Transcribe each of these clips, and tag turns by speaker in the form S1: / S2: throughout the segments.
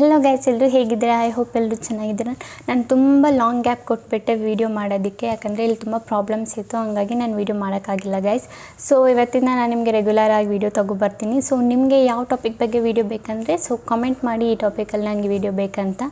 S1: Hello guys, ಎಲ್ಲರೂ ಹೇಗಿದ್ದೀರಾ? I hope ಎಲ್ಲರೂ ಚೆನ್ನಾಗಿದ್ದೀರಾ. ನಾನು ತುಂಬ ಲಾಂಗ್ ಗ್ಯಾಪ್ ಕೊಟ್ಬಿಟ್ಟೆ ವೀಡಿಯೋ ಮಾಡೋದಕ್ಕೆ, ಯಾಕಂದರೆ ಇಲ್ಲಿ ತುಂಬ ಪ್ರಾಬ್ಲಮ್ಸ್ ಇತ್ತು, ಹಂಗಾಗಿ ನಾನು ವೀಡಿಯೋ ಮಾಡೋಕ್ಕಾಗಿಲ್ಲ ಗೈಸ್. ಸೊ ಇವತ್ತಿಂದ ನಾನು ನಿಮಗೆ ರೆಗ್ಯುಲರ್ ಆಗಿ ವೀಡಿಯೋ ತೊಗೊಬರ್ತೀನಿ. ಸೊ ನಿಮಗೆ ಯಾವ ಟಾಪಿಕ್ ಬಗ್ಗೆ ವೀಡಿಯೋ ಬೇಕಂದರೆ ಕಮೆಂಟ್ ಮಾಡಿ, ಈ ಟಾಪಿಕಲ್ಲಿ ನನಗೆ ವೀಡಿಯೋ ಬೇಕಂತ.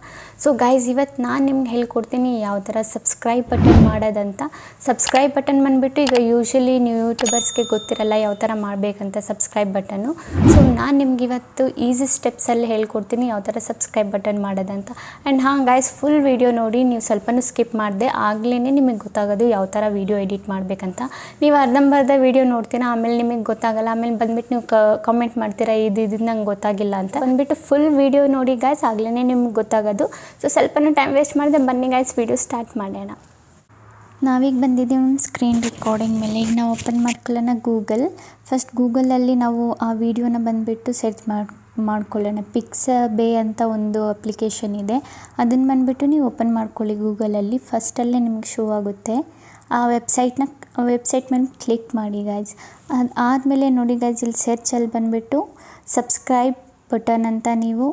S1: ಸೊ ಗೈಸ್, ಇವತ್ತು ನಾನು ನಿಮ್ಗೆ ಹೇಳ್ಕೊಡ್ತೀನಿ ಯಾವ ಥರ ಸಬ್ಸ್ಕ್ರೈಬ್ ಬಟನ್ ಮಾಡೋದಂತ. ಸಬ್ಸ್ಕ್ರೈಬ್ ಬಟನ್ ಬಂದುಬಿಟ್ಟು ಈಗ ಯೂಶ್ವಲಿ ನೀವು ಯೂಟ್ಯೂಬರ್ಸ್ಗೆ ಗೊತ್ತಿರಲ್ಲ ಯಾವ ಥರ ಮಾಡಬೇಕಂತ ಸಬ್ಸ್ಕ್ರೈಬ್ ಬಟನ್ನು. ಸೊ ನಾನು ನಿಮ್ಗೆ ಇವತ್ತು ಈಸಿ ಸ್ಟೆಪ್ಸಲ್ಲಿ ಹೇಳ್ಕೊಡ್ತೀನಿ ಯಾವ ಥರ ಸಬ್ಸ್ಕ್ರೈಬ್ ಬಟನ್ ಮಾಡೋದಂತ. ಆ್ಯಂಡ್ ಹಾಂ ಗೈಸ್, ಫುಲ್ ವೀಡಿಯೋ ನೋಡಿ, ನೀವು ಸ್ವಲ್ಪನೂ ಸ್ಕಿಪ್ ಮಾಡಿದೆ ಆಗಲೇ ನಿಮಗೆ ಗೊತ್ತಾಗೋದು ಯಾವ ಥರ ವೀಡಿಯೋ ಎಡಿಟ್ ಮಾಡಬೇಕಂತ. ನೀವು ಅರ್ಧಂಬರ್ಧ ವೀಡಿಯೋ ನೋಡ್ತೀರಾ, ಆಮೇಲೆ ನಿಮಗೆ ಗೊತ್ತಾಗಲ್ಲ, ಆಮೇಲೆ ಬಂದುಬಿಟ್ಟು ನೀವು ಕಮೆಂಟ್ ಮಾಡ್ತೀರಾ ಇದು ನಂಗೆ ಗೊತ್ತಾಗಿಲ್ಲ ಅಂತ. ಬಂದುಬಿಟ್ಟು ಫುಲ್ ವೀಡಿಯೋ ನೋಡಿ ಗೈಸ್, ಆಗಲೇ ನಿಮ್ಗೆ ಗೊತ್ತಾಗೋದು. ಸೊ ಸ್ವಲ್ಪನೂ ಟೈಮ್ ವೇಸ್ಟ್ ಮಾಡಿದೆ, ಬನ್ನಿ ಗೈಸ್ ವೀಡಿಯೋ ಸ್ಟಾರ್ಟ್ ಮಾಡೋಣ. ನಾವೀಗ ಬಂದಿದ್ದೀವಿ ಒಂದು ಸ್ಕ್ರೀನ್ ರೆಕಾರ್ಡಿಂಗ್ ಮೇಲೆ. ಈಗ ನಾವು ಓಪನ್ ಮಾಡ್ಕೊಳ್ಳೋಣ ಗೂಗಲ್. ಫಸ್ಟ್ ಗೂಗಲಲ್ಲಿ ನಾವು ಆ ವಿಡಿಯೋನ ಬಂದುಬಿಟ್ಟು ಸರ್ಚ್ ಮಾಡ್ಕೊಳ್ಳೋಣ. ಪಿಕ್ಸಬೇ ಅಂತ ಒಂದು ಅಪ್ಲಿಕೇಶನ್ ಇದೆ, ಅದನ್ನು ಬಂದುಬಿಟ್ಟು ನೀವು ಓಪನ್ ಮಾಡ್ಕೊಳ್ಳಿ ಗೂಗಲಲ್ಲಿ. ಫಸ್ಟಲ್ಲೇ ನಿಮ್ಗೆ ಶೋ ಆಗುತ್ತೆ ಆ ವೆಬ್ಸೈಟ್ ಮೇಲೆ ಕ್ಲಿಕ್ ಮಾಡಿ ಗೈಸ್. ಅದಾದಮೇಲೆ ನೋಡಿ ಗೈಸ್, ಇಲ್ಲಿ ಸರ್ಚಲ್ಲಿ ಬಂದುಬಿಟ್ಟು ಸಬ್ಸ್ಕ್ರೈಬ್ ಬಟನ್ ಅಂತ ನೀವು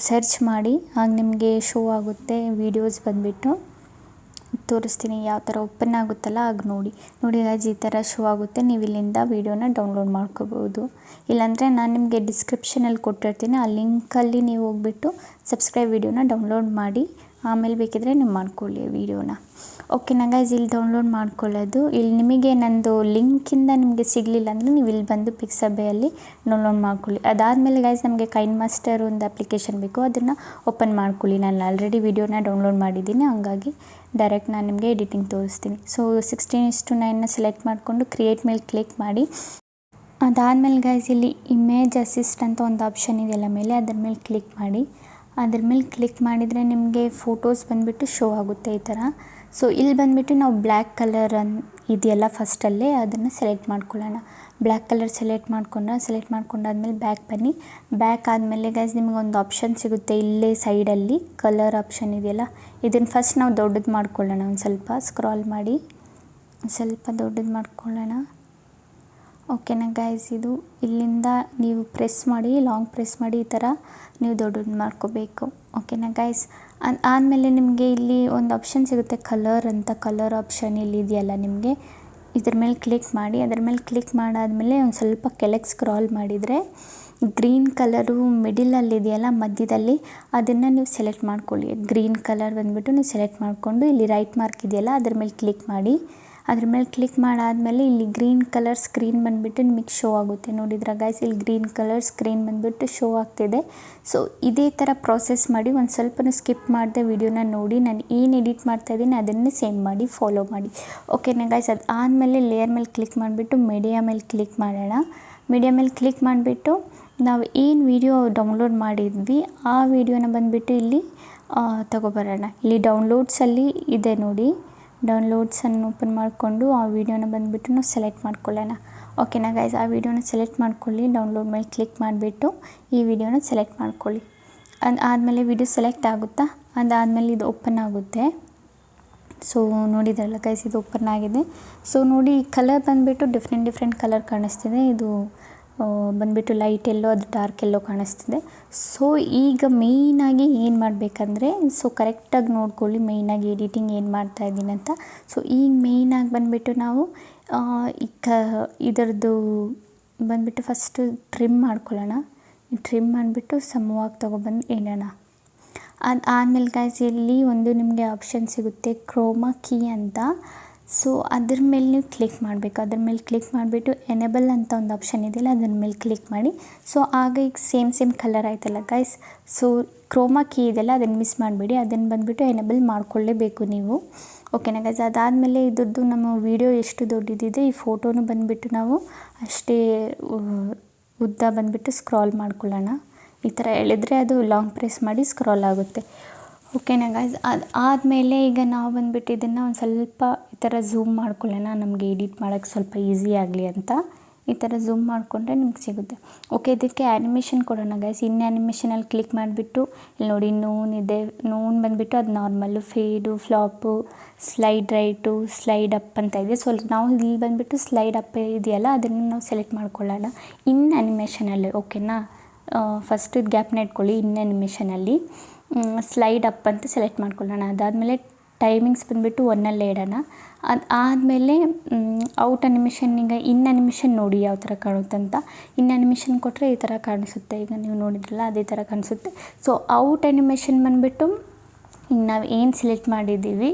S1: ಸರ್ಚ್ ಮಾಡಿ, ಆಗ ನಿಮಗೆ ಶೋ ಆಗುತ್ತೆ ವೀಡಿಯೋಸ್ ಬಂದುಬಿಟ್ಟು. ತೋರಿಸ್ತೀನಿ ಯಾವ ಥರ ಓಪನ್ ಆಗುತ್ತಲ್ಲ, ಆಗ ನೋಡಿ ಗೈಸ್, ಈ ಥರ ಶೋ ಆಗುತ್ತೆ. ನೀವು ಇಲ್ಲಿಂದ ವೀಡಿಯೋನ ಡೌನ್ಲೋಡ್ ಮಾಡ್ಕೋಬೋದು. ಇಲ್ಲಾಂದರೆ ನಾನು ನಿಮಗೆ ಡಿಸ್ಕ್ರಿಪ್ಷನಲ್ಲಿ ಕೊಟ್ಟಿರ್ತೀನಿ, ಆ ಲಿಂಕಲ್ಲಿ ನೀವು ಹೋಗ್ಬಿಟ್ಟು ಸಬ್ಸ್ಕ್ರೈಬ್ ವೀಡಿಯೋನ ಡೌನ್ಲೋಡ್ ಮಾಡಿ, ಆಮೇಲೆ ಬೇಕಿದ್ರೆ ನೀವು ಮಾಡ್ಕೊಳ್ಳಿ ವೀಡಿಯೋನ. ಓಕೆನಾ ಗೈಸ್, ಇಲ್ಲಿ ಡೌನ್ಲೋಡ್ ಮಾಡ್ಕೊಳ್ಳೋದು. ಇಲ್ಲಿ ನಿಮಗೆ ನಂದು ಲಿಂಕಿಂದ ನಿಮಗೆ ಸಿಗಲಿಲ್ಲ ಅಂದರೆ ನೀವು ಇಲ್ಲಿ ಬಂದು ಪಿಕ್ಸಬೆಯಲ್ಲಿ ಡೌನ್ಲೋಡ್ ಮಾಡ್ಕೊಳ್ಳಿ. ಅದಾದಮೇಲೆ ಗೈಸ್, ನಮಗೆ ಕೈನ್ ಮಾಸ್ಟರ್ ಒಂದು ಅಪ್ಲಿಕೇಶನ್ ಬೇಕು, ಅದನ್ನು ಓಪನ್ ಮಾಡ್ಕೊಳ್ಳಿ. ನಾನು ಆಲ್ರೆಡಿ ವೀಡಿಯೋನ ಡೌನ್ಲೋಡ್ ಮಾಡಿದ್ದೀನಿ, ಹಂಗಾಗಿ ಡೈರೆಕ್ಟ್ ನಾನು ನಿಮಗೆ ಎಡಿಟಿಂಗ್ ತೋರಿಸ್ತೀನಿ. ಸೊ 16:9 ಸೆಲೆಕ್ಟ್ ಮಾಡಿಕೊಂಡು ಕ್ರಿಯೇಟ್ ಮೇಲೆ ಕ್ಲಿಕ್ ಮಾಡಿ. ಅದಾದಮೇಲೆ ಗೈಸ್, ಇಲ್ಲಿ ಇಮೇಜ್ ಅಸಿಸ್ಟ್ ಅಂತ ಒಂದು ಆಪ್ಷನ್ ಇದೆಯಲ್ಲ ಮೇಲೆ, ಅದ್ರ ಮೇಲೆ ಕ್ಲಿಕ್ ಮಾಡಿ. ಅದ್ರ ಮೇಲೆ ಕ್ಲಿಕ್ ಮಾಡಿದರೆ ನಿಮಗೆ ಫೋಟೋಸ್ ಬಂದುಬಿಟ್ಟು ಶೋ ಆಗುತ್ತೆ ಈ ಥರ. ಸೊ ಇಲ್ಲಿ ಬಂದುಬಿಟ್ಟು ನಾವು ಬ್ಲ್ಯಾಕ್ ಕಲರ್ ಇದೆಯಲ್ಲ ಫಸ್ಟಲ್ಲೇ, ಅದನ್ನು ಸೆಲೆಕ್ಟ್ ಮಾಡ್ಕೊಳ್ಳೋಣ. ಬ್ಲ್ಯಾಕ್ ಕಲರ್ ಸೆಲೆಕ್ಟ್ ಮಾಡ್ಕೊಂಡಾದ್ಮೇಲೆ ಬ್ಯಾಕ್ ಬನ್ನಿ. ಬ್ಯಾಕ್ ಆದಮೇಲೆ ಗೈಸ್, ನಿಮಗೆ ಒಂದು ಆಪ್ಷನ್ ಸಿಗುತ್ತೆ ಇಲ್ಲೇ ಸೈಡಲ್ಲಿ, ಕಲರ್ ಆಪ್ಷನ್ ಇದೆಯಲ್ಲ, ಇದನ್ನು ಫಸ್ಟ್ ನಾವು ದೊಡ್ಡದು ಮಾಡ್ಕೊಳ್ಳೋಣ. ಒಂದು ಸ್ವಲ್ಪ ಸ್ಕ್ರಾಲ್ ಮಾಡಿ ಸ್ವಲ್ಪ ದೊಡ್ಡದು ಮಾಡ್ಕೊಳ್ಳೋಣ. ಓಕೆನಾ ಗೈಸ್, ಇದು ಇಲ್ಲಿಂದ ನೀವು ಪ್ರೆಸ್ ಮಾಡಿ, ಲಾಂಗ್ ಪ್ರೆಸ್ ಮಾಡಿ, ಈ ಥರ ನೀವು ದೊಡ್ಡದು ಮಾಡ್ಕೋಬೇಕು. ಓಕೆನಾ ಗೈಸ್, ಆದಮೇಲೆ ನಿಮಗೆ ಇಲ್ಲಿ ಒಂದು ಆಪ್ಷನ್ ಸಿಗುತ್ತೆ ಕಲರ್ ಅಂತ. ಕಲರ್ ಆಪ್ಷನ್ ಇಲ್ಲಿ ಇದೆಯಲ್ಲ ನಿಮಗೆ, ಇದ್ರ ಮೇಲೆ ಕ್ಲಿಕ್ ಮಾಡಿ. ಅದ್ರ ಮೇಲೆ ಕ್ಲಿಕ್ ಮಾಡಾದಮೇಲೆ ಒಂದು ಸ್ವಲ್ಪ ಕೆಳಗೆ ಸ್ಕ್ರಾಲ್ ಮಾಡಿದರೆ ಗ್ರೀನ್ ಕಲರು ಮಿಡಿಲಲ್ಲಿ ಇದೆಯಲ್ಲ ಮಧ್ಯದಲ್ಲಿ, ಅದನ್ನು ನೀವು ಸೆಲೆಕ್ಟ್ ಮಾಡ್ಕೊಳ್ಳಿ. ಗ್ರೀನ್ ಕಲರ್ ಬಂದುಬಿಟ್ಟು ನೀವು ಸೆಲೆಕ್ಟ್ ಮಾಡಿಕೊಂಡು ಇಲ್ಲಿ ರೈಟ್ ಮಾರ್ಕ್ ಇದೆಯಲ್ಲ ಅದ್ರ ಮೇಲೆ ಕ್ಲಿಕ್ ಮಾಡಿ. ಅದ್ರ ಮೇಲೆ ಕ್ಲಿಕ್ ಮಾಡಾದಮೇಲೆ ಇಲ್ಲಿ ಗ್ರೀನ್ ಕಲರ್ ಸ್ಕ್ರೀನ್ ಬಂದುಬಿಟ್ಟು ನಿಮಗೆ ಶೋ ಆಗುತ್ತೆ. ನೋಡಿದ್ರೆ ಗೈಸ್, ಇಲ್ಲಿ ಗ್ರೀನ್ ಕಲರ್ ಸ್ಕ್ರೀನ್ ಬಂದುಬಿಟ್ಟು ಶೋ ಆಗ್ತಿದೆ. ಸೊ ಇದೇ ಥರ ಪ್ರಾಸೆಸ್ ಮಾಡಿ, ಒಂದು ಸ್ವಲ್ಪನೂ ಸ್ಕಿಪ್ ಮಾಡಿದೆ ವಿಡಿಯೋನ ನೋಡಿ. ನಾನು ಏನು ಎಡಿಟ್ ಮಾಡ್ತಾಯಿದ್ದೀನಿ ಅದನ್ನೇ ಸೇಮ್ ಮಾಡಿ ಫಾಲೋ ಮಾಡಿ. ಓಕೆನಾ ಗೈಸ್, ಅದು ಆದಮೇಲೆ ಲೇಯರ್ ಮೇಲೆ ಕ್ಲಿಕ್ ಮಾಡಿಬಿಟ್ಟು ಮೀಡಿಯಾ ಮೇಲೆ ಕ್ಲಿಕ್ ಮಾಡೋಣ. ಮೀಡಿಯಾ ಮೇಲೆ ಕ್ಲಿಕ್ ಮಾಡಿಬಿಟ್ಟು ನಾವು ಏನು ವಿಡಿಯೋ ಡೌನ್ಲೋಡ್ ಮಾಡಿದ್ವಿ ಆ ವಿಡಿಯೋನ ಬಂದುಬಿಟ್ಟು ಇಲ್ಲಿ ತಗೊಬರೋಣ. ಇಲ್ಲಿ ಡೌನ್ಲೋಡ್ಸಲ್ಲಿ ಇದೆ ನೋಡಿ, ಡೌನ್ಲೋಡ್ಸನ್ನು ಓಪನ್ ಮಾಡಿಕೊಂಡು ಆ ವಿಡಿಯೋನ ಬಂದುಬಿಟ್ಟು ನಾವು ಸೆಲೆಕ್ಟ್ ಮಾಡ್ಕೊಳ್ಳೋಣ. ಓಕೆನಾ ಗೈಸ್, ಆ ವಿಡಿಯೋನ ಸೆಲೆಕ್ಟ್ ಮಾಡ್ಕೊಳ್ಳಿ. ಡೌನ್ಲೋಡ್ ಮೇಲೆ ಕ್ಲಿಕ್ ಮಾಡಿಬಿಟ್ಟು ಈ ವಿಡಿಯೋನ ಸೆಲೆಕ್ಟ್ ಮಾಡ್ಕೊಳ್ಳಿ. ಆದಮೇಲೆ ವಿಡಿಯೋ ಸೆಲೆಕ್ಟ್ ಆಗುತ್ತಾ, ಅದಾದಮೇಲೆ ಇದು ಓಪನ್ ಆಗುತ್ತೆ. ಸೊ ನೋಡಿದ್ರಲ್ಲ ಗೈಸ್, ಇದು ಓಪನ್ ಆಗಿದೆ. ಸೊ ನೋಡಿ, ಈ ಕಲರ್ ಬಂದುಬಿಟ್ಟು ಡಿಫ್ರೆಂಟ್ ಕಲರ್ ಕಾಣಿಸ್ತಿದೆ. ಇದು ಬಂದುಬಿಟ್ಟು ಲೈಟ್ ಎಲ್ಲೋ, ಅದು ಡಾರ್ಕ್ ಎಲ್ಲೋ ಕಾಣಿಸ್ತಿದೆ. ಸೊ ಈಗ ಮೇಯ್ನಾಗಿ ಏನು ಮಾಡಬೇಕಂದ್ರೆ, ಸೊ ಕರೆಕ್ಟಾಗಿ ನೋಡ್ಕೊಳ್ಳಿ ಮೇಯ್ನಾಗಿ ಎಡಿಟಿಂಗ್ ಏನು ಮಾಡ್ತಾಯಿದ್ದೀನಿ ಅಂತ. ಸೊ ಈಗ ಮೇಯ್ನಾಗಿ ಬಂದುಬಿಟ್ಟು ನಾವು ಇದರದ್ದು ಬಂದುಬಿಟ್ಟು ಫಸ್ಟು ಟ್ರಿಮ್ ಮಾಡ್ಕೊಳ್ಳೋಣ. ಟ್ರಿಮ್ ಮಾಡಿಬಿಟ್ಟು ಸಮವಾಗಿ ತೊಗೊಬಂದು ಇಡೋಣ. ಆದಮೇಲೆ ಗೈಸ್, ಇಲ್ಲಿ ಒಂದು ನಿಮಗೆ ಆಪ್ಷನ್ ಸಿಗುತ್ತೆ ಕ್ರೋಮಾ ಕೀ ಅಂತ. ಸೊ ಅದ್ರ ಮೇಲೆ ನೀವು ಕ್ಲಿಕ್ ಮಾಡಬೇಕು. ಅದ್ರ ಮೇಲೆ ಕ್ಲಿಕ್ ಮಾಡಿಬಿಟ್ಟು ಎನೇಬಲ್ ಅಂತ ಒಂದು ಆಪ್ಷನ್ ಇದೆಯಲ್ಲ ಅದ್ರ ಮೇಲೆ ಕ್ಲಿಕ್ ಮಾಡಿ. ಸೊ ಆಗ ಈಗ ಸೇಮ್ ಕಲರ್ ಆಯ್ತಲ್ಲ ಗೈಸ್. ಸೊ ಕ್ರೋಮಾ ಕೀ ಇದೆಯಲ್ಲ ಅದನ್ನು ಮಿಸ್ ಮಾಡಬೇಡಿ, ಅದನ್ನು ಬಂದುಬಿಟ್ಟು ಎನೇಬಲ್ ಮಾಡ್ಕೊಳ್ಳೇಬೇಕು ನೀವು. ಓಕೆನಾ ಗೈಸ್, ಅದಾದಮೇಲೆ ಇದ್ರದ್ದು ನಮ್ಮ ವೀಡಿಯೋ ಎಷ್ಟು ದೊಡ್ಡದಿದೆ, ಈ ಫೋಟೋನು ಬಂದುಬಿಟ್ಟು ನಾವು ಅಷ್ಟೇ ಉದ್ದ ಬಂದುಬಿಟ್ಟು ಸ್ಕ್ರಾಲ್ ಮಾಡ್ಕೊಳ್ಳೋಣ. ಈ ಥರ ಎಳೆದ್ರೆ ಅದು ಲಾಂಗ್ ಪ್ರೆಸ್ ಮಾಡಿ ಸ್ಕ್ರಾಲ್ ಆಗುತ್ತೆ. ಓಕೆನಾ ಗೈಸ್, ಆದಮೇಲೆ ಈಗ ನಾವು ಬಂದುಬಿಟ್ಟು ಇದನ್ನು ಒಂದು ಸ್ವಲ್ಪ ಈ ಥರ ಝೂಮ್ ಮಾಡ್ಕೊಳ್ಳೋಣ, ನಮಗೆ ಎಡಿಟ್ ಮಾಡೋಕ್ಕೆ ಸ್ವಲ್ಪ ಈಸಿ ಆಗಲಿ ಅಂತ. ಈ ಥರ ಝೂಮ್ ಮಾಡಿಕೊಂಡ್ರೆ ನಿಮ್ಗೆ ಸಿಗುತ್ತೆ. ಓಕೆ, ಇದಕ್ಕೆ ಆ್ಯನಿಮೇಷನ್ ಕೊಡೋಣ ಗೈಸ್. ಇನ್ನು ಆ್ಯನಿಮೇಷನಲ್ಲಿ ಕ್ಲಿಕ್ ಮಾಡಿಬಿಟ್ಟು ಇಲ್ಲಿ ನೋಡಿ ನೂನ್ ಇದೆ. ನೂನ್ ಬಂದುಬಿಟ್ಟು ಅದು normal, fade, flop, slide right, slide up ಅಂತ ಇದೆ. ಸೊ ನಾವು ಇಲ್ಲಿ ಬಂದುಬಿಟ್ಟು ಸ್ಲೈಡ್ ಅಪ್ ಇದೆಯಲ್ಲ ಅದನ್ನು ನಾವು ಸೆಲೆಕ್ಟ್ ಮಾಡ್ಕೊಳ್ಳೋಣ ಇನ್ ಆ್ಯನಿಮೇಷನಲ್ಲಿ. ಓಕೆನಾ, ಫಸ್ಟ್ ಇದು ಗ್ಯಾಪ್ನ ಇಟ್ಕೊಳ್ಳಿ. ಇನ್ ಅನಿಮೇಷನಲ್ಲಿ ಸ್ಲೈಡ್ ಅಪ್ ಅಂತ ಸೆಲೆಕ್ಟ್ ಮಾಡ್ಕೊಳ್ಳೋಣ. ಅದಾದಮೇಲೆ ಟೈಮಿಂಗ್ಸ್ ಬಂದುಬಿಟ್ಟು 1 ಇಡೋಣ. ಅದಾದಮೇಲೆ ಔಟ್ ಅನಿಮೇಷನ್, ಈಗ ಇನ್ ಅನಿಮೇಷನ್ ನೋಡಿ ಯಾವ ಥರ ಕಾಣುತ್ತಂತ. ಇನ್ ಅನಿಮೇಷನ್ ಕೊಟ್ಟರೆ ಈ ಥರ ಕಾಣಿಸುತ್ತೆ. ಈಗ ನೀವು ನೋಡಿದ್ರಲ್ಲ ಅದೇ ಥರ ಕಾಣಿಸುತ್ತೆ. ಸೊ ಔಟ್ ಅನಿಮೇಷನ್ ಬಂದುಬಿಟ್ಟು ಈಗ ನಾವು ಏನು ಸೆಲೆಕ್ಟ್ ಮಾಡಿದ್ದೀವಿ,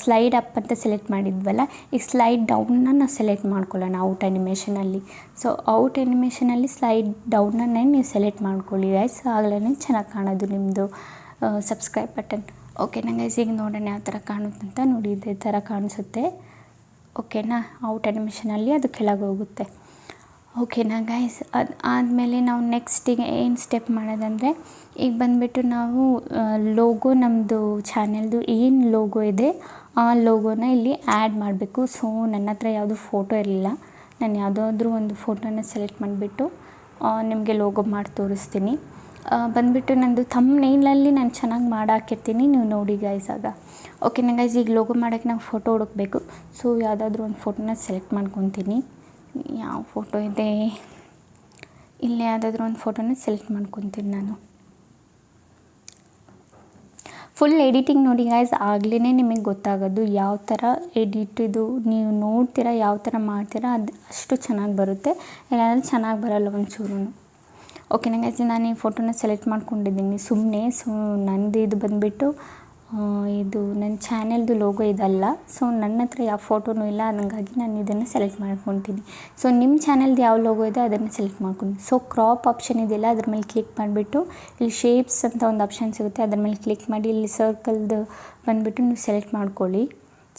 S1: ಸ್ಲೈಡ್ ಅಪ್ ಅಂತ ಸೆಲೆಕ್ಟ್ ಮಾಡಿದ್ವಲ್ಲ, ಈಗ ಸ್ಲೈಡ್ ಡೌನ್ನ ನಾವು ಸೆಲೆಕ್ಟ್ ಮಾಡ್ಕೊಳ್ಳೋಣ ಔಟ್ ಅನಿಮೇಷನಲ್ಲಿ. ಸೊ ಔಟ್ ಅನಿಮೇಷನಲ್ಲಿ ಸ್ಲೈಡ್ ಡೌನನ್ನೇ ನೀವು ಸೆಲೆಕ್ಟ್ ಮಾಡ್ಕೊಳ್ಳಿ ಗೈಸ್, ಆಗಲೇ ಚೆನ್ನಾಗಿ ಕಾಣೋದು ನಿಮ್ಮದು ಸಬ್ಸ್ಕ್ರೈಬ್ ಬಟನ್. ಓಕೆನಾ ಗೈಸ್, ಈಗ ನೋಡೋಣ ಯಾವ ಥರ ಕಾಣುತ್ತಂತ. ನೋಡಿ ಇದೇ ಥರ ಕಾಣಿಸುತ್ತೆ. ಓಕೆನಾ, ಔಟ್ ಅನಿಮೇಷನಲ್ಲಿ ಅದು ಕೆಳಗೆ ಹೋಗುತ್ತೆ. ಓಕೆನಾ ಗೈಸ್, ಆದಮೇಲೆ ನಾವು ನೆಕ್ಸ್ಟಿಗೆ ಏನು ಸ್ಟೆಪ್ ಮಾಡೋದಂದರೆ, ಈಗ ಬಂದುಬಿಟ್ಟು ನಾವು ಲೋಗೋ, ನಮ್ಮದು ಚಾನೆಲ್ದು ಏನು ಲೋಗೋ ಇದೆ ಆ ಲೋಗೋನ ಇಲ್ಲಿ ಆ್ಯಡ್ ಮಾಡಬೇಕು. ಸೊ ನನ್ನ ಹತ್ರ ಯಾವುದೂ ಫೋಟೋ ಇರಲಿಲ್ಲ. ನಾನು ಯಾವುದಾದ್ರೂ ಒಂದು ಫೋಟೋನ ಸೆಲೆಕ್ಟ್ ಮಾಡಿಬಿಟ್ಟು ನಿಮಗೆ ಲೋಗೋ ಮಾಡಿ ತೋರಿಸ್ತೀನಿ. ಬಂದುಬಿಟ್ಟು ನಂದು ಥಂಬ್ನೇಲಲ್ಲಿ ನಾನು ಚೆನ್ನಾಗಿ ಮಾಡಾಕಿರ್ತೀನಿ, ನೀವು ನೋಡಿ ಗೈಸ್ ಆಗ. ಓಕೆನಾ ಗೈಸ್, ಈಗ ಲೋಗೋ ಮಾಡೋಕ್ಕೆ ನಾವು ಫೋಟೋ ಹುಡುಕಬೇಕು. ಸೊ ಯಾವುದಾದ್ರೂ ಒಂದು ಫೋಟೋನ ಸೆಲೆಕ್ಟ್ ಮಾಡ್ಕೊತೀನಿ. ಯಾವ ಫೋಟೋ ಇದೆ, ಇಲ್ಲೇ ಯಾವುದಾದ್ರೂ ಒಂದು ಫೋಟೋನ ಸೆಲೆಕ್ಟ್ ಮಾಡ್ಕೊತೀನಿ ನಾನು. ಫುಲ್ ಎಡಿಟಿಂಗ್ ನೋಡಿ ಗೈಸ್, ಆಗಲೇ ನಿಮಗೆ ಗೊತ್ತಾಗೋದು ಯಾವ ಥರ ಎಡಿಟ್ ಇದು. ನೀವು ನೋಡ್ತೀರಾ ಯಾವ ಥರ ಮಾಡ್ತೀರಾ ಅದು ಅಷ್ಟು ಚೆನ್ನಾಗಿ ಬರುತ್ತೆ, ಇಲ್ಲಾಂದರೆ ಚೆನ್ನಾಗಿ ಬರೋಲ್ಲ ಒಂಚೂರು. ಓಕೆನಾ ಗೈಸ್, ನಾನು ಈ ಫೋಟೋನ ಸೆಲೆಕ್ಟ್ ಮಾಡ್ಕೊಂಡಿದ್ದೀನಿ ಸುಮ್ಮನೆ. ಸೊ ನಂದು ಇದು ಬಂದುಬಿಟ್ಟು ಇದು ನನ್ನ ಚಾನೆಲ್ದು ಲೋಗೋ ಇದಲ್ಲ. ಸೊ ನನ್ನ ಹತ್ರ ಯಾವ ಫೋಟೋನೂ ಇಲ್ಲ, ಹಂಗಾಗಿ ನಾನು ಇದನ್ನು ಸೆಲೆಕ್ಟ್ ಮಾಡ್ಕೊತೀನಿ. ಸೊ ನಿಮ್ಮ ಚಾನೆಲ್ದು ಯಾವ ಲೋಗೋ ಇದೆ ಅದನ್ನು ಸೆಲೆಕ್ಟ್ ಮಾಡ್ಕೊಂಡು, ಸೊ ಕ್ರಾಪ್ ಆಪ್ಷನ್ ಇದೆಯಲ್ಲ ಅದ್ರ ಮೇಲೆ ಕ್ಲಿಕ್ ಮಾಡಿಬಿಟ್ಟು ಇಲ್ಲಿ ಶೇಪ್ಸ್ ಅಂತ ಒಂದು ಆಪ್ಷನ್ ಸಿಗುತ್ತೆ, ಅದ್ರ ಮೇಲೆ ಕ್ಲಿಕ್ ಮಾಡಿ ಇಲ್ಲಿ ಸರ್ಕಲ್ದು ಬಂದುಬಿಟ್ಟು ನೀವು ಸೆಲೆಕ್ಟ್ ಮಾಡ್ಕೊಳ್ಳಿ.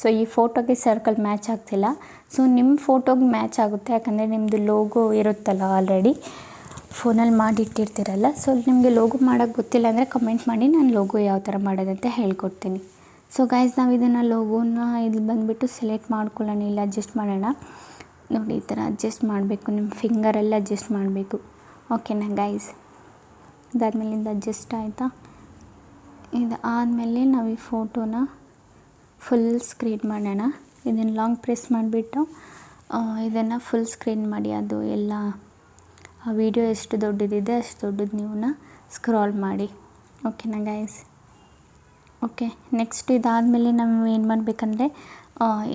S1: ಸೊ ಈ ಫೋಟೋಗೆ ಸರ್ಕಲ್ ಮ್ಯಾಚ್ ಆಗ್ತಿಲ್ಲ. ಸೊ ನಿಮ್ಮ ಫೋಟೋಗೆ ಮ್ಯಾಚ್ ಆಗುತ್ತೆ, ಯಾಕಂದರೆ ನಿಮ್ಮದು ಲೋಗೋ ಇರುತ್ತಲ್ಲ ಆಲ್ರೆಡಿ ಫೋನಲ್ಲಿ ಮಾಡಿಟ್ಟಿರ್ತೀರಲ್ಲ. ಸೊ ನಿಮಗೆ ಲೋಗೋ ಮಾಡೋಕ್ಕೆ ಗೊತ್ತಿಲ್ಲ ಅಂದರೆ ಕಮೆಂಟ್ ಮಾಡಿ, ನಾನು ಲೋಗೋ ಯಾವ ಥರ ಮಾಡೋದಂತ ಹೇಳ್ಕೊಡ್ತೀನಿ. ಸೊ ಗೈಸ್, ನಾವು ಇದನ್ನು ಲೋಗೋನ ಇಲ್ಲಿ ಬಂದುಬಿಟ್ಟು ಸೆಲೆಕ್ಟ್ ಮಾಡ್ಕೊಳ್ಳೋಣ, ಇಲ್ಲಿ ಅಡ್ಜಸ್ಟ್ ಮಾಡೋಣ. ನೋಡಿ ಈ ಥರ ಅಡ್ಜಸ್ಟ್ ಮಾಡಬೇಕು, ನಿಮ್ಮ ಫಿಂಗರಲ್ಲಿ ಅಡ್ಜಸ್ಟ್ ಮಾಡಬೇಕು. ಓಕೆನಾ ಗೈಸ್, ಇದಾದಮೇಲೆ ಇದು ಅಡ್ಜಸ್ಟ್ ಆಯಿತಾ. ಇದು ಆದಮೇಲೆ ನಾವು ಈ ಫೋಟೋನ ಫುಲ್ ಸ್ಕ್ರೀನ್ ಮಾಡೋಣ. ಇದನ್ನು ಲಾಂಗ್ ಪ್ರೆಸ್ ಮಾಡಿಬಿಟ್ಟು ಇದನ್ನು ಫುಲ್ ಸ್ಕ್ರೀನ್ ಮಾಡಿ. ಅದು ಎಲ್ಲ ಆ ವಿಡಿಯೋ ಎಷ್ಟು ದೊಡ್ಡದಿದೆ ಅಷ್ಟು ದೊಡ್ಡದು ನೀವು ಸ್ಕ್ರಾಲ್ ಮಾಡಿ. ಓಕೆನಾ ಗೈಸ್. ಓಕೆ, ನೆಕ್ಸ್ಟ್ ಇದಾದಮೇಲೆ ನಾವು ಏನು ಮಾಡಬೇಕಂದ್ರೆ,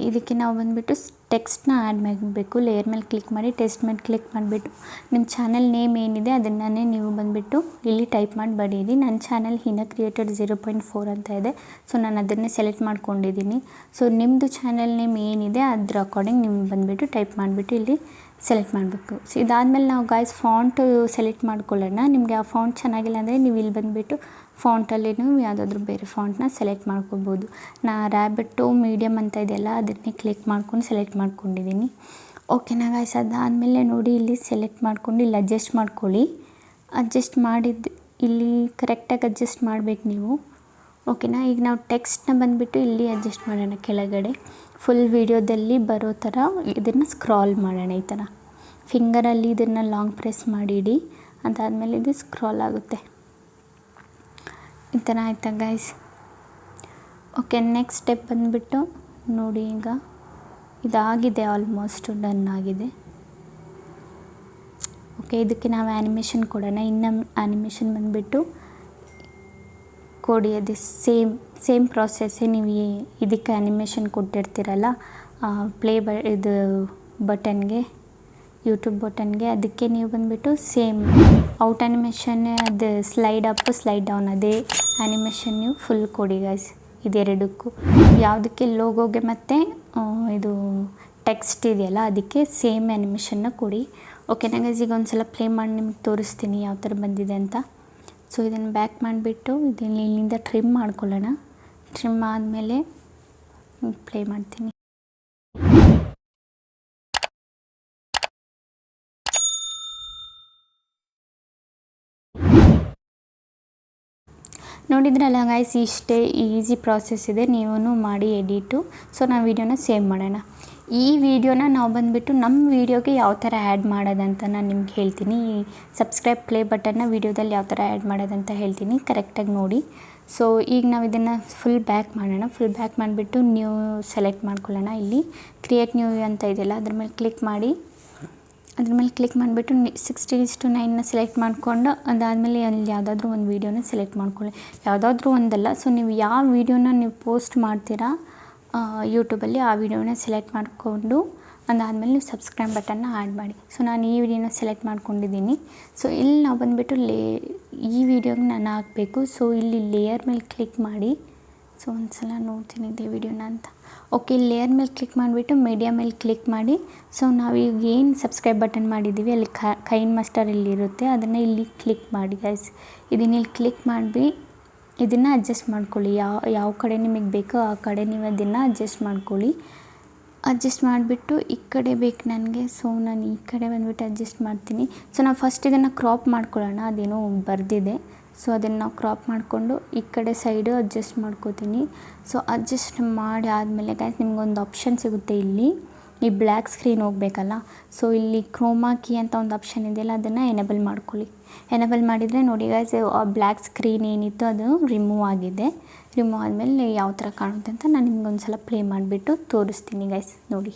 S1: ಇದಕ್ಕೆ ನಾವು ಬಂದುಬಿಟ್ಟು ಟೆಕ್ಸ್ಟ್ನ ಆ್ಯಡ್ ಮಾಡಬೇಕು. ಲೇಯರ್ ಮೇಲೆ ಕ್ಲಿಕ್ ಮಾಡಿ ಟೆಕ್ಸ್ಟ್ ಮೇಲೆ ಕ್ಲಿಕ್ ಮಾಡಿಬಿಟ್ಟು ನಿಮ್ಮ ಚಾನಲ್ ನೇಮ್ ಏನಿದೆ ಅದನ್ನೇ ನೀವು ಬಂದುಬಿಟ್ಟು ಇಲ್ಲಿ ಟೈಪ್ ಮಾಡಿ ಬಡೀರಿ. ನನ್ನ ಚಾನಲ್ HENNA Creator 0.4 ಅಂತ ಇದೆ. ಸೊ ನಾನು ಅದನ್ನೇ ಸೆಲೆಕ್ಟ್ ಮಾಡ್ಕೊಂಡಿದ್ದೀನಿ. ಸೊ ನಿಮ್ಮದು ಚಾನಲ್ ನೇಮ್ ಏನಿದೆ ಅದ್ರ ಅಕಾರ್ಡಿಂಗ್ ನೀವು ಬಂದುಬಿಟ್ಟು ಟೈಪ್ ಮಾಡಿಬಿಟ್ಟು ಇಲ್ಲಿ ಸೆಲೆಕ್ಟ್ ಮಾಡಬೇಕು. ಸೊ ಇದಾದಮೇಲೆ ನಾವು ಗೈಸ್ ಫಾಂಟು ಸೆಲೆಕ್ಟ್ ಮಾಡ್ಕೊಳ್ಳೋಣ. ನಿಮಗೆ ಆ ಫಾಂಟ್ ಚೆನ್ನಾಗಿಲ್ಲ ಅಂದರೆ ನೀವು ಇಲ್ಲಿ ಬಂದುಬಿಟ್ಟು ಫಾಂಟಲ್ಲಿ ನೀವು ಯಾವುದಾದ್ರೂ ಬೇರೆ ಫಾಂಟ್ನ ಸೆಲೆಕ್ಟ್ ಮಾಡ್ಕೊಬೋದು. ನಾ ರ್ಯಾಬಿಟ್ಟು ಮೀಡಿಯಮ್ ಅಂತ ಇದೆಯಲ್ಲ ಅದನ್ನೇ ಕ್ಲಿಕ್ ಮಾಡ್ಕೊಂಡು ಸೆಲೆಕ್ಟ್ ಮಾಡ್ಕೊಂಡಿದ್ದೀನಿ. ಓಕೆನಾ ಗೈಸ್, ಅದಾದಮೇಲೆ ನೋಡಿ ಇಲ್ಲಿ ಸೆಲೆಕ್ಟ್ ಮಾಡ್ಕೊಂಡು ಇಲ್ಲಿ ಅಡ್ಜಸ್ಟ್ ಮಾಡ್ಕೊಳ್ಳಿ. ಅಡ್ಜಸ್ಟ್ ಮಾಡಿದ್ದು ಇಲ್ಲಿ ಕರೆಕ್ಟಾಗಿ ಅಡ್ಜಸ್ಟ್ ಮಾಡಬೇಕು ನೀವು. ಓಕೆನಾ, ಈಗ ನಾವು ಟೆಕ್ಸ್ಟ್ನ ಬಂದುಬಿಟ್ಟು ಇಲ್ಲಿ ಅಡ್ಜಸ್ಟ್ ಮಾಡೋಣ ಕೆಳಗಡೆ. ಫುಲ್ ವೀಡಿಯೋದಲ್ಲಿ ಬರೋ ಥರ ಇದನ್ನು ಸ್ಕ್ರಾಲ್ ಮಾಡೋಣ. ಈ ಥರ ಫಿಂಗರಲ್ಲಿ ಇದನ್ನು ಲಾಂಗ್ ಪ್ರೆಸ್ ಮಾಡಿಡಿ, ಅದಾದಮೇಲೆ ಇದು ಸ್ಕ್ರಾಲ್ ಆಗುತ್ತೆ. ಈ ಥರ ಆಯ್ತಾ ಗೈಸ್. ಓಕೆ, ನೆಕ್ಸ್ಟ್ ಸ್ಟೆಪ್ ಬಂದುಬಿಟ್ಟು ನೋಡಿ, ಈಗ ಇದಾಗಿದೆ, ಆಲ್ಮೋಸ್ಟ್ ಡನ್ ಆಗಿದೆ. ಓಕೆ, ಇದಕ್ಕೆ ನಾವು ಆ್ಯನಿಮೇಷನ್ ಕೊಡೋಣ. ಇನ್ನು ಆ್ಯನಿಮೇಷನ್ ಬಂದುಬಿಟ್ಟು ಕೊಡಿ. ಅದು ಸೇಮ್ ಪ್ರಾಸೆಸ್ಸೇ. ನೀವು ಇದಕ್ಕೆ ಆ್ಯನಿಮೇಷನ್ ಕೊಟ್ಟಿರ್ತೀರಲ್ಲ ಇದು ಬಟನ್ಗೆ, ಯೂಟ್ಯೂಬ್ ಬಟನ್ಗೆ, ಅದಕ್ಕೆ ನೀವು ಬಂದುಬಿಟ್ಟು ಸೇಮ್ ಔಟ್ ಆ್ಯನಿಮೇಷನ್, ಅದು ಸ್ಲೈಡ್ ಅಪ್ ಸ್ಲೈಡ್ ಡೌನ್ ಅದೇ ಆ್ಯನಿಮೇಷನ್ ನೀವು ಫುಲ್ ಕೊಡಿ ಗೈಸ್. ಇದೆರಡಕ್ಕೂ, ಯಾವುದಕ್ಕೆ ಲೋಗೋಗೆ ಮತ್ತು ಇದು ಟೆಕ್ಸ್ಟ್ ಇದೆಯಲ್ಲ ಅದಕ್ಕೆ ಸೇಮ್ ಆ್ಯನಿಮೇಷನ್ನ ಕೊಡಿ. ಓಕೆನಾ ಗೈಸ್, ಈಗ ಒಂದು ಸಲ ಪ್ಲೇ ಮಾಡಿ ನಿಮ್ಗೆ ತೋರಿಸ್ತೀನಿ ಯಾವ ಥರ ಬಂದಿದೆ ಅಂತ. ಸೊ ಇದನ್ನು ಬ್ಯಾಕ್ ಮಾಡಿಬಿಟ್ಟು ಇದನ್ನು ಇಲ್ಲಿಂದ ಟ್ರಿಮ್ ಮಾಡ್ಕೊಳ್ಳೋಣ. ಟ್ರಿಮ್ ಆದಮೇಲೆ ಪ್ಲೇ ಮಾಡ್ತೀನಿ. ನೋಡಿದ್ರಲ್ಲ ಗೈಸ್, ಇಷ್ಟೇ ಈಸಿ ಪ್ರಾಸೆಸ್ ಇದೆ, ನೀವು ಮಾಡಿ ಎಡಿಟು. ಸೊ ನಾವು ವೀಡಿಯೋನ ಸೇವ್ ಮಾಡೋಣ. ಈ ವಿಡಿಯೋನ ನಾವು ಬಂದುಬಿಟ್ಟು ನಮ್ಮ ವೀಡಿಯೋಗೆ ಯಾವ ಥರ ಆ್ಯಡ್ ಮಾಡೋದಂತ ನಾನು ನಿಮ್ಗೆ ಹೇಳ್ತೀನಿ. ಈ ಸಬ್ಸ್ಕ್ರೈಬ್ ಪ್ಲೇ ಬಟನ್ನ ವೀಡಿಯೋದಲ್ಲಿ ಯಾವ ಥರ ಆ್ಯಡ್ ಮಾಡೋದಂತ ಹೇಳ್ತೀನಿ, ಕರೆಕ್ಟಾಗಿ ನೋಡಿ. ಸೊ ಈಗ ನಾವು ಇದನ್ನು ಫುಲ್ ಬ್ಯಾಕ್ ಮಾಡೋಣ. ಫುಲ್ ಬ್ಯಾಕ್ ಮಾಡಿಬಿಟ್ಟು ನ್ಯೂ ಸೆಲೆಕ್ಟ್ ಮಾಡ್ಕೊಳ್ಳೋಣ. ಇಲ್ಲಿ ಕ್ರಿಯೇಟ್ ನ್ಯೂ ಅಂತ ಇದೆಯಲ್ಲ ಅದ್ರ ಮೇಲೆ ಕ್ಲಿಕ್ ಮಾಡಿ ಅದ್ರ ಮೇಲೆ ಕ್ಲಿಕ್ ಮಾಡಿಬಿಟ್ಟು 60:9 ಸೆಲೆಕ್ಟ್ ಮಾಡಿಕೊಂಡು ಅದಾದಮೇಲೆ ಅಲ್ಲಿ ಯಾವುದಾದ್ರೂ ಒಂದು ವೀಡಿಯೋನ ಸೆಲೆಕ್ಟ್ ಮಾಡ್ಕೊಳ್ಳಿ. ಯಾವುದಾದ್ರೂ ಒಂದಲ್ಲ, ಸೊ ನೀವು ಯಾವ ವೀಡಿಯೋನ ನೀವು ಪೋಸ್ಟ್ ಮಾಡ್ತೀರಾ ಯೂಟ್ಯೂಬಲ್ಲಿ ಆ ವಿಡಿಯೋನ ಸೆಲೆಕ್ಟ್ ಮಾಡಿಕೊಂಡು ಅದಾದಮೇಲೆ ನೀವು ಸಬ್ಸ್ಕ್ರೈಬ್ ಬಟನ್ನ ಆ್ಯಡ್ ಮಾಡಿ. ಸೊ ನಾನು ಈ ವಿಡಿಯೋನ ಸೆಲೆಕ್ಟ್ ಮಾಡ್ಕೊಂಡಿದ್ದೀನಿ. ಸೊ ಇಲ್ಲಿ ನಾವು ಬಂದುಬಿಟ್ಟು ಈ ವಿಡಿಯೋಗೆ ನಾನು ಹಾಕಬೇಕು. ಸೊ ಇಲ್ಲಿ ಲೇಯರ್ ಮೇಲೆ ಕ್ಲಿಕ್ ಮಾಡಿ. ಸೊ ಒಂದು ಸಲ ನೋಡ್ತೀನಿ ಇದೇ ವಿಡಿಯೋನ ಅಂತ. ಓಕೆ, ಲೇಯರ್ ಮೇಲೆ ಕ್ಲಿಕ್ ಮಾಡಿಬಿಟ್ಟು ಮೀಡಿಯಾ ಮೇಲೆ ಕ್ಲಿಕ್ ಮಾಡಿ. ಸೊ ನಾವೀಗ ಏನು ಸಬ್ಸ್ಕ್ರೈಬ್ ಬಟನ್ ಮಾಡಿದ್ದೀವಿ ಅಲ್ಲಿ ಕೈನ್ ಮಾಸ್ಟರ್ ಇಲ್ಲಿರುತ್ತೆ, ಅದನ್ನು ಇಲ್ಲಿ ಕ್ಲಿಕ್ ಮಾಡಿ ಗೈಸ್. ಇದನ್ನ ಇಲ್ಲಿ ಕ್ಲಿಕ್ ಮಾಡಿ ಇದನ್ನು ಅಡ್ಜಸ್ಟ್ ಮಾಡ್ಕೊಳ್ಳಿ. ಯಾವ ಕಡೆ ನಿಮಗೆ ಬೇಕೋ ಆ ಕಡೆ ನೀವು ಅದನ್ನು ಅಡ್ಜಸ್ಟ್ ಮಾಡ್ಕೊಳ್ಳಿ. ಅಡ್ಜಸ್ಟ್ ಮಾಡಿಬಿಟ್ಟು ಈ ಕಡೆ ಬೇಕು ನನಗೆ. ಸೊ ನಾನು ಈ ಕಡೆ ಬಂದುಬಿಟ್ಟು ಅಡ್ಜಸ್ಟ್ ಮಾಡ್ತೀನಿ. ಸೊ ನಾವು ಫಸ್ಟ್ ಇದನ್ನು ಕ್ರಾಪ್ ಮಾಡ್ಕೊಳ್ಳೋಣ, ಅದೇನೋ ಬರೆದಿದೆ. ಸೊ ಅದನ್ನು ನಾವು ಕ್ರಾಪ್ ಮಾಡಿಕೊಂಡು ಈ ಕಡೆ ಸೈಡು ಅಡ್ಜಸ್ಟ್ ಮಾಡ್ಕೋತೀನಿ. ಸೊ ಅಡ್ಜಸ್ಟ್ ಮಾಡಿ ಆದಮೇಲೆ ಗೈಸ್ ನಿಮಗೊಂದು ಆಪ್ಷನ್ ಸಿಗುತ್ತೆ ಇಲ್ಲಿ, ಈ ಬ್ಲ್ಯಾಕ್ ಸ್ಕ್ರೀನ್ ಹೋಗಬೇಕಲ್ಲ. ಸೊ ಇಲ್ಲಿ ಕ್ರೋಮಾ ಕೀ ಅಂತ ಒಂದು ಆಪ್ಷನ್ ಇದೆಯಲ್ಲ, ಅದನ್ನು ಎನೇಬಲ್ ಮಾಡ್ಕೊಳ್ಳಿ. ಎನೇಬಲ್ ಮಾಡಿದರೆ ನೋಡಿ ಗೈಸ್, ಆ ಬ್ಲ್ಯಾಕ್ ಸ್ಕ್ರೀನ್ ಏನಿತ್ತು ಅದು ರಿಮೂವ್ ಆಗಿದೆ. ರಿಮೂವ್ ಆದಮೇಲೆ ಯಾವ ಥರ ಕಾಣುತ್ತೆ ಅಂತ ನಾನು ನಿಮ್ಗೊಂದು ಸಲ ಪ್ಲೇ ಮಾಡಿಬಿಟ್ಟು ತೋರಿಸ್ತೀನಿ ಗೈಸ್, ನೋಡಿ.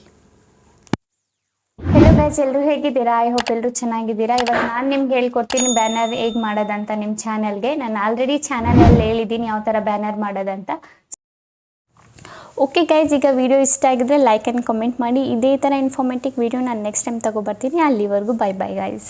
S1: ಹೆಲೋ ಗೈಸ್, ಎಲ್ಲರೂ ಹೇಗಿದ್ದೀರಾ? ಐ ಹೋಪ್ ಎಲ್ಲರೂ ಚೆನ್ನಾಗಿದ್ದೀರಾ. ಇವತ್ತು ನಾನು ನಿಮ್ಗೆ ಹೇಳ್ಕೊಡ್ತೀನಿ ಬ್ಯಾನರ್ ಹೇಗೆ ಮಾಡೋದಂತ ನಿಮ್ಮ ಚಾನಲ್ಗೆ. ನಾನು ಆಲ್ರೆಡಿ ಚಾನಲಲ್ಲಿ ಹೇಳಿದ್ದೀನಿ ಯಾವ ಥರ ಬ್ಯಾನರ್ ಮಾಡೋದಂತ. ಓಕೆ ಗೈಸ್, ಈಗ ವಿಡಿಯೋ ಇಷ್ಟ ಆಗಿದ್ರೆ ಲೈಕ್ ಆ್ಯಂಡ್ ಕಮೆಂಟ್ ಮಾಡಿ. ಇದೇ ಥರ ಇನ್ಫಾರ್ಮೇಟಿವ್ ವಿಡಿಯೋ ನಾನು ನೆಕ್ಸ್ಟ್ ಟೈಮ್ ತೊಗೊಬರ್ತೀನಿ. ಅಲ್ಲಿವರೆಗೂ ಬೈ ಬೈ ಗೈಸ್.